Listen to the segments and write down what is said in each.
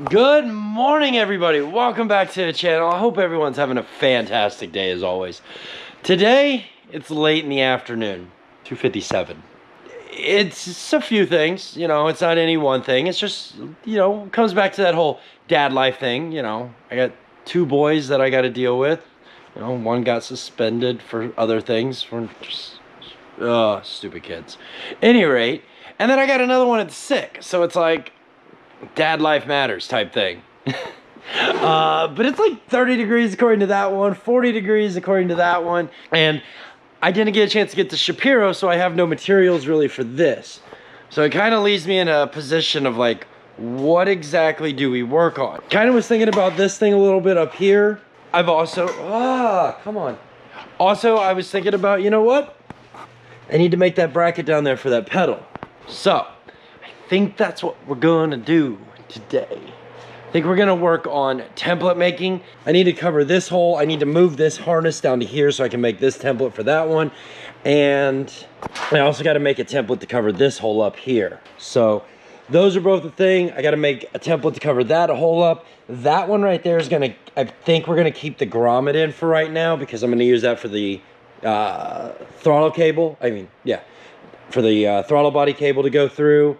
Good morning, everybody. Welcome back to the channel. I hope everyone's having a fantastic day as always. Today, it's late in the afternoon, 2:57. It's just a few things, you know, it's not any one thing. It's just, you know, it comes back to that whole dad life thing, you know. I got two boys that I got to deal with. You know, one got suspended for other things, for just, stupid kids. Any rate, and then I got another one that's sick. So it's like, dad life matters type thing. But it's like 30 degrees according to that one, 40 degrees according to that one. And I didn't get a chance to get to Shapiro, so I have no materials really for this. So it kind of leaves me in a position of like, what exactly do we work on? Kind of was thinking about this thing a little bit up here. I've also, come on. Also, I was thinking about, you know what? I need to make that bracket down there for that pedal. So, I think that's what we're gonna do today. I think we're gonna work on template making. I need to cover this hole. I need to move this harness down to here so I can make this template for that one. And I also gotta make a template to cover this hole up here. So those are both the thing. I gotta make a template to cover that hole up. That one right there is gonna, I think we're gonna keep the grommet in for right now because I'm gonna use that for the throttle cable. For the throttle body cable to go through.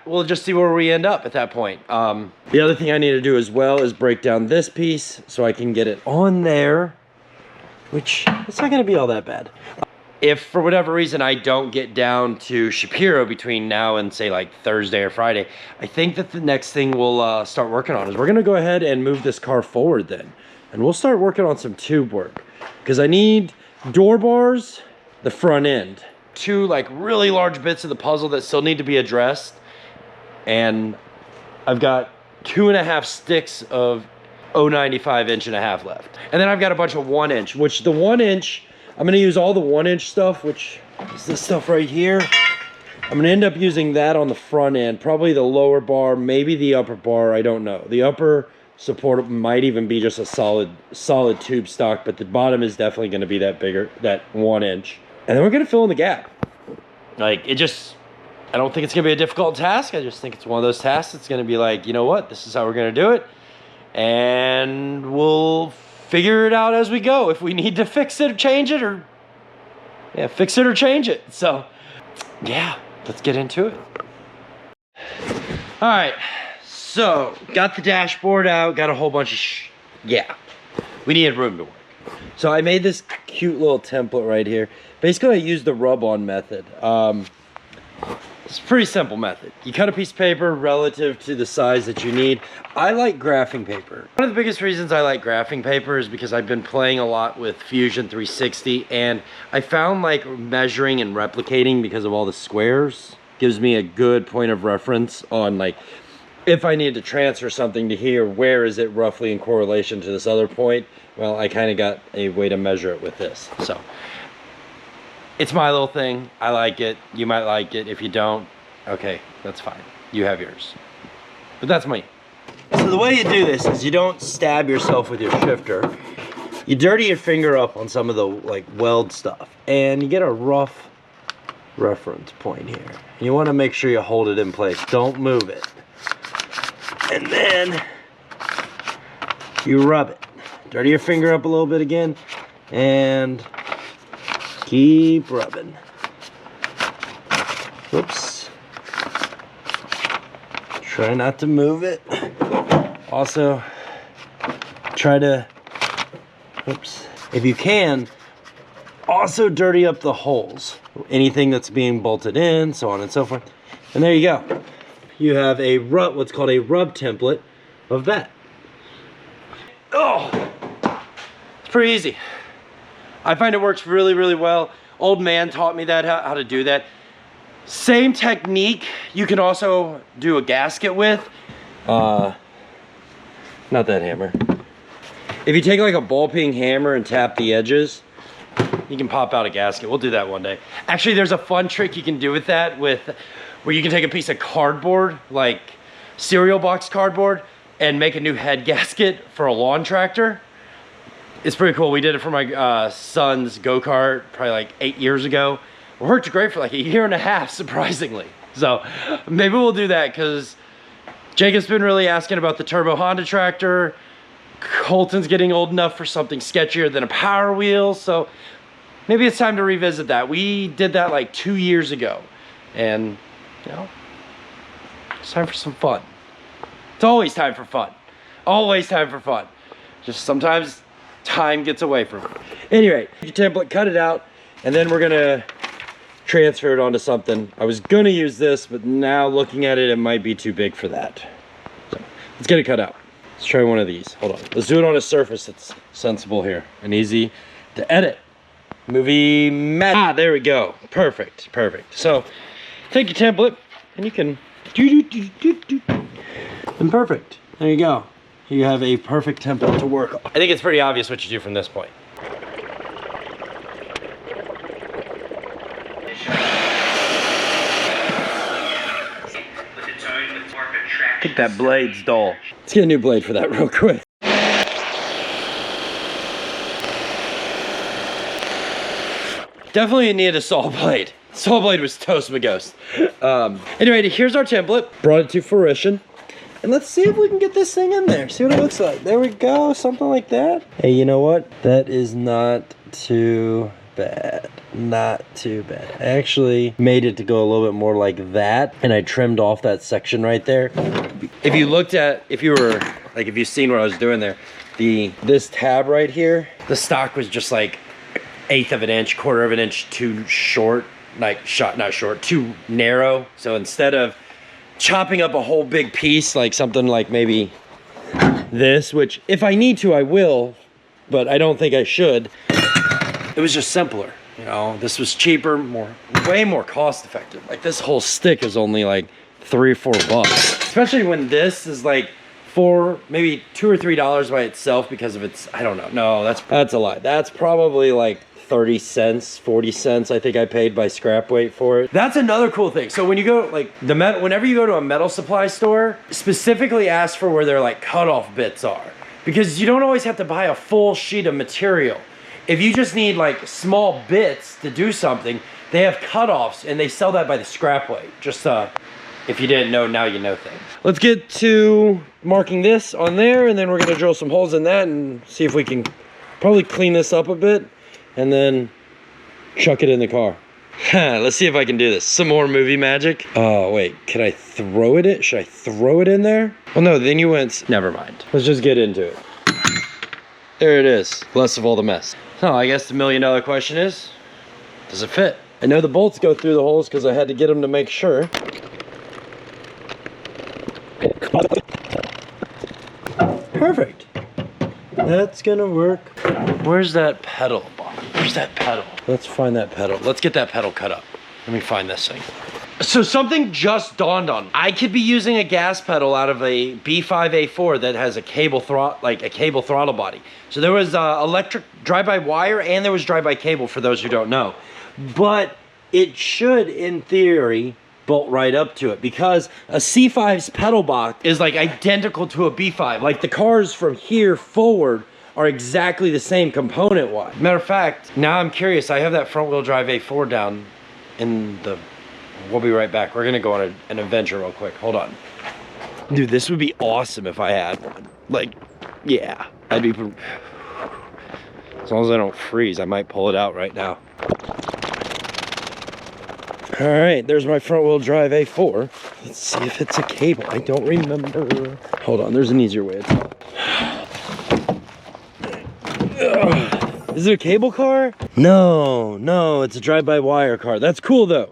We'll just see where we end up at that point. The other thing I need to do as well is break down this piece so I can get it on there, which it's not gonna be all that bad. If for whatever reason I don't get down to Shapiro between now and say like Thursday or Friday, I think that the next thing we'll start working on is we're gonna go ahead and move this car forward then. And we'll start working on some tube work because I need door bars, the front end. Two like really large bits of the puzzle that still need to be addressed. And I've got 2.5 sticks of 0.95 1.5 inch left. And then I've got a bunch of 1 inch, which the 1 inch, I'm gonna use all the 1 inch stuff, which is this stuff right here. I'm gonna end up using that on the front end, probably the lower bar, maybe the upper bar, I don't know. The upper support might even be just a solid tube stock, but the bottom is definitely gonna be that bigger, that 1 inch. And then we're gonna fill in the gap. Like, it just, I don't think it's gonna be a difficult task. I just think it's one of those tasks that's gonna be like, you know what, this is how we're gonna do it. And we'll figure it out as we go. If we need to fix it or change it, or yeah, fix it or change it. So yeah, let's get into it. All right, so got the dashboard out, got a whole bunch of we needed room to work. So I made this cute little template right here. Basically, I used the rub-on method. It's a pretty simple method. You cut a piece of paper relative to the size that you need. I like graphing paper. One of the biggest reasons I like graphing paper is because I've been playing a lot with Fusion 360, and I found like measuring and replicating because of all the squares gives me a good point of reference on like, if I need to transfer something to here, where is it roughly in correlation to this other point? Well, I kind of got a way to measure it with this. So it's my little thing. I like it. You might like it. If you don't, okay, that's fine. You have yours. But that's me. So the way you do this is you don't stab yourself with your shifter. You dirty your finger up on some of the like weld stuff, and you get a rough reference point here. You want to make sure you hold it in place. Don't move it. And then you rub it. Dirty your finger up a little bit again, and keep rubbing. Whoops. Try not to move it. Also, try to, whoops, if you can, also dirty up the holes. Anything that's being bolted in, so on and so forth. And there you go. You have a what's called a rub template of that. Oh, it's pretty easy. I find it works really, really well. Old man taught me that, how to do that. Same technique you can also do a gasket with. Not that hammer. If you take like a ball peen hammer and tap the edges, you can pop out a gasket. We'll do that one day. Actually, there's a fun trick you can do with that, where you can take a piece of cardboard, like cereal box cardboard, and make a new head gasket for a lawn tractor. It's pretty cool. We did it for my son's go-kart probably like 8 years ago. It worked great for like 1.5 years, surprisingly. So maybe we'll do that, because Jacob's been really asking about the turbo Honda tractor. Colton's getting old enough for something sketchier than a Power Wheel, so maybe it's time to revisit that. We did that like 2 years ago, and you know, it's time for some fun. It's always time for fun. Always time for fun. Just sometimes time gets away from it. Anyway, your template, cut it out, and then we're gonna transfer it onto something. I was gonna use this, but now looking at it, it might be too big for that. So let's get it cut out. Let's try one of these. Hold on. Let's do it on a surface that's sensible here and easy to edit. Movie mat. Ah, there we go. Perfect. Perfect. So take your template and you can and perfect. There you go. You have a perfect template to work on. I think it's pretty obvious what you do from this point. I think that blade's dull. Let's get a new blade for that real quick. Definitely needed a saw blade. Saw blade was toast my ghost. Anyway, here's our template. Brought it to fruition. And let's see if we can get this thing in there. See what it looks like. There we go, something like that. Hey, you know what? That is not too bad. Not too bad. I actually made it to go a little bit more like that, and I trimmed off that section right there. If you looked at, if you've seen what I was doing there, this tab right here, the stock was just like 1/8 of an inch, 1/4 of an inch too short, like not short, too narrow. So instead of chopping up a whole big piece, like something like maybe this, which if I need to, I will, but I don't think I should. It was just simpler, you know. This was cheaper, way more cost effective. Like this whole stick is only like $3 or $4, especially when this is like maybe $2 or $3 by itself because of its, I don't know. No, that's a lie. That's probably like 30 cents, 40 cents I think I paid by scrap weight for it. That's another cool thing. So when you go like whenever you go to a metal supply store, specifically ask for where their like cutoff bits are, because you don't always have to buy a full sheet of material. If you just need like small bits to do something, they have cutoffs and they sell that by the scrap weight. Just if you didn't know, now you know things. Let's get to marking this on there, and then we're gonna drill some holes in that and see if we can probably clean this up a bit and then chuck it in the car. Let's see if I can do this. Some more movie magic. Oh, wait, can I throw it in? Should I throw it in there? Well, no, then you went, never mind. Let's just get into it. There it is, less of all the mess. So I guess the $1 million question is, does it fit? I know the bolts go through the holes because I had to get them to make sure. Perfect. That's gonna work. Where's that pedal? Where's that pedal? Let's find that pedal. Let's get that pedal cut up. Let me find this thing. So something just dawned on me. I could be using a gas pedal out of a B5A4 that has a cable throttle body. So there was electric drive-by-wire and there was drive-by-cable for those who don't know. But it should, in theory, bolt right up to it because a C5's pedal box is like identical to a B5. Like the cars from here forward are exactly the same component-wise. Matter of fact, now I'm curious. I have that front-wheel drive A4 down in the... We'll be right back. We're gonna go on an adventure real quick. Hold on. Dude, this would be awesome if I had one. Like, yeah. I'd be... As long as I don't freeze, I might pull it out right now. All right, there's my front-wheel drive A4. Let's see if it's a cable. I don't remember. Hold on, there's an easier way to tell. Is it a cable car? No, it's a drive-by-wire car. That's cool, though.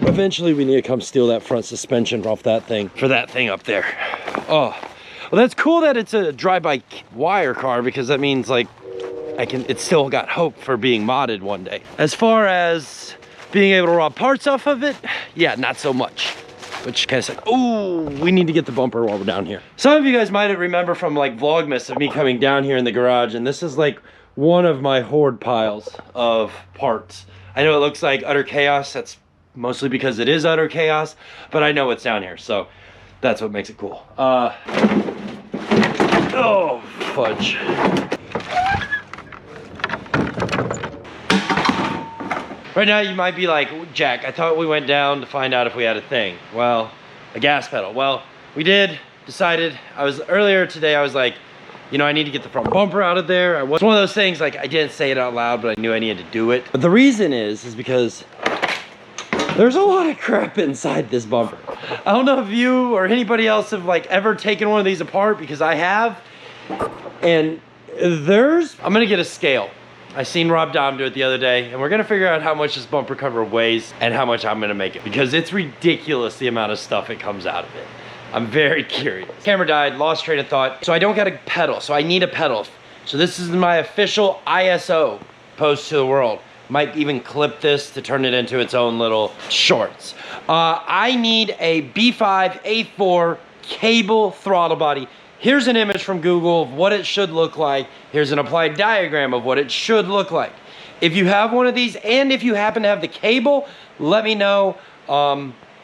Eventually, we need to come steal that front suspension off that thing for that thing up there. Oh, well, that's cool that it's a drive-by-wire car because that means, like, it's still got hope for being modded one day. As far as being able to rob parts off of it, yeah, not so much. Which kind of said, oh, we need to get the bumper while we're down here. Some of you guys might remember from like Vlogmas of me coming down here in the garage, and this is like one of my hoard piles of parts. I know it looks like utter chaos. That's mostly because it is utter chaos, but I know what's down here, so that's what makes it cool. Oh, fudge. Right now you might be like, Jack, I thought we went down to find out if we had a thing. Well, a gas pedal. Well, we decided, earlier today, I was like, you know, I need to get the front bumper out of there. It's one of those things, like, I didn't say it out loud, but I knew I needed to do it. But the reason is because there's a lot of crap inside this bumper. I don't know if you or anybody else have, like, ever taken one of these apart, because I have. And I'm gonna get a scale. I seen RwdyAudi do it the other day, and we're gonna figure out how much this bumper cover weighs and how much I'm gonna make it, because it's ridiculous the amount of stuff it comes out of it. I'm very curious. Camera died, lost train of thought. So I don't got a pedal, so I need a pedal. So this is my official ISO post to the world. Might even clip this to turn it into its own little shorts. I need a B5 A4 cable throttle body. Here's an image from Google of what it should look like. Here's an applied diagram of what it should look like. If you have one of these, and if you happen to have the cable, let me know.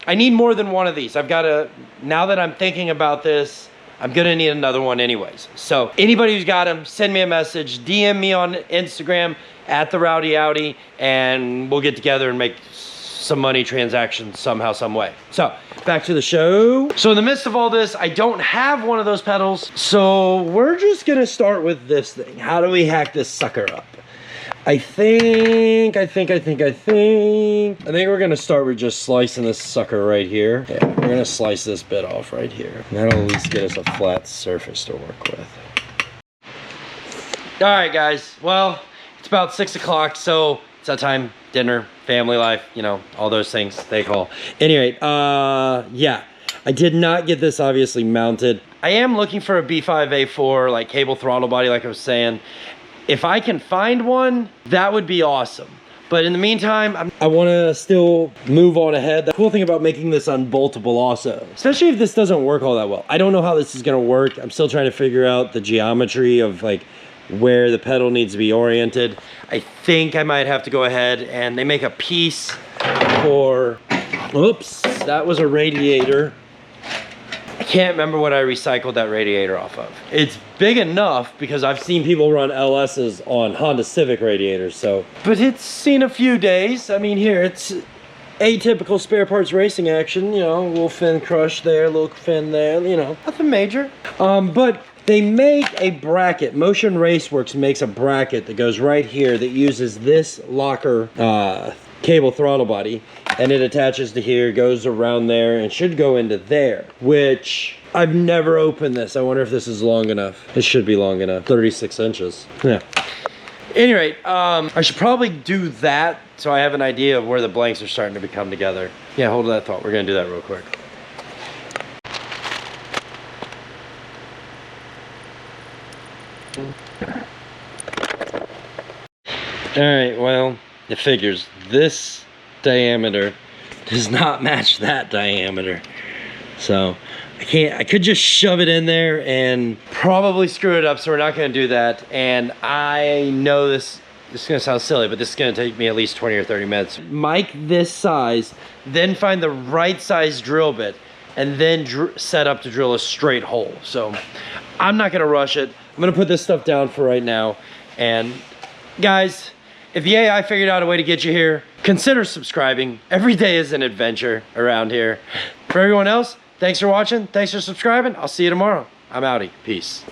I need more than one of these. Now that I'm thinking about this, I'm gonna need another one anyways. So anybody who's got them, send me a message, DM me on Instagram at RwdyAudi, and we'll get together and make some money transactions somehow, some way. So back to the show. So in the midst of all this, I don't have one of those pedals. So we're just gonna start with this thing. How do we hack this sucker up? I think we're gonna start with just slicing this sucker right here. Yeah, we're gonna slice this bit off right here. That'll at least get us a flat surface to work with. All right, guys. Well, it's about 6 o'clock, so it's that time. Dinner, family life, you know, all those things they call. Anyway, yeah, I did not get this obviously mounted. I am looking for a B5 A4 like cable throttle body, like I was saying. If I can find one, that would be awesome. But in the meantime, I want to still move on ahead. The cool thing about making this unboltable also, especially if this doesn't work all that well. I don't know how this is going to work. I'm still trying to figure out the geometry of like where the pedal needs to be oriented. I think I might have to go ahead, and they make a piece for, oops, that was a radiator. I can't remember what I recycled that radiator off of. It's big enough because I've seen people run LS's on Honda Civic radiators, so. But it's seen a few days. I mean, here, it's atypical spare parts racing action, you know, a little fin crush there, a little fin there, you know, nothing major. But they make a bracket. Motion Raceworks makes a bracket that goes right here that uses this locker cable throttle body, and it attaches to here, goes around there, and should go into there, which I've never opened this. I wonder if this is long enough. It should be long enough. 36 inches. Yeah. Any rate, I should probably do that so I have an idea of where the blanks are starting to become together. Yeah, hold that thought. We're gonna do that real quick. Alright, well, it figures. This diameter does not match that diameter. So, I could just shove it in there and probably screw it up, so we're not gonna do that. And I know this is gonna sound silly, but this is gonna take me at least 20 or 30 minutes. Mic this size, then find the right size drill bit, and then set up to drill a straight hole. So, I'm not gonna rush it. I'm gonna put this stuff down for right now. And guys, if the AI figured out a way to get you here, consider subscribing. Every day is an adventure around here. For everyone else, thanks for watching. Thanks for subscribing. I'll see you tomorrow. I'm outie. Peace.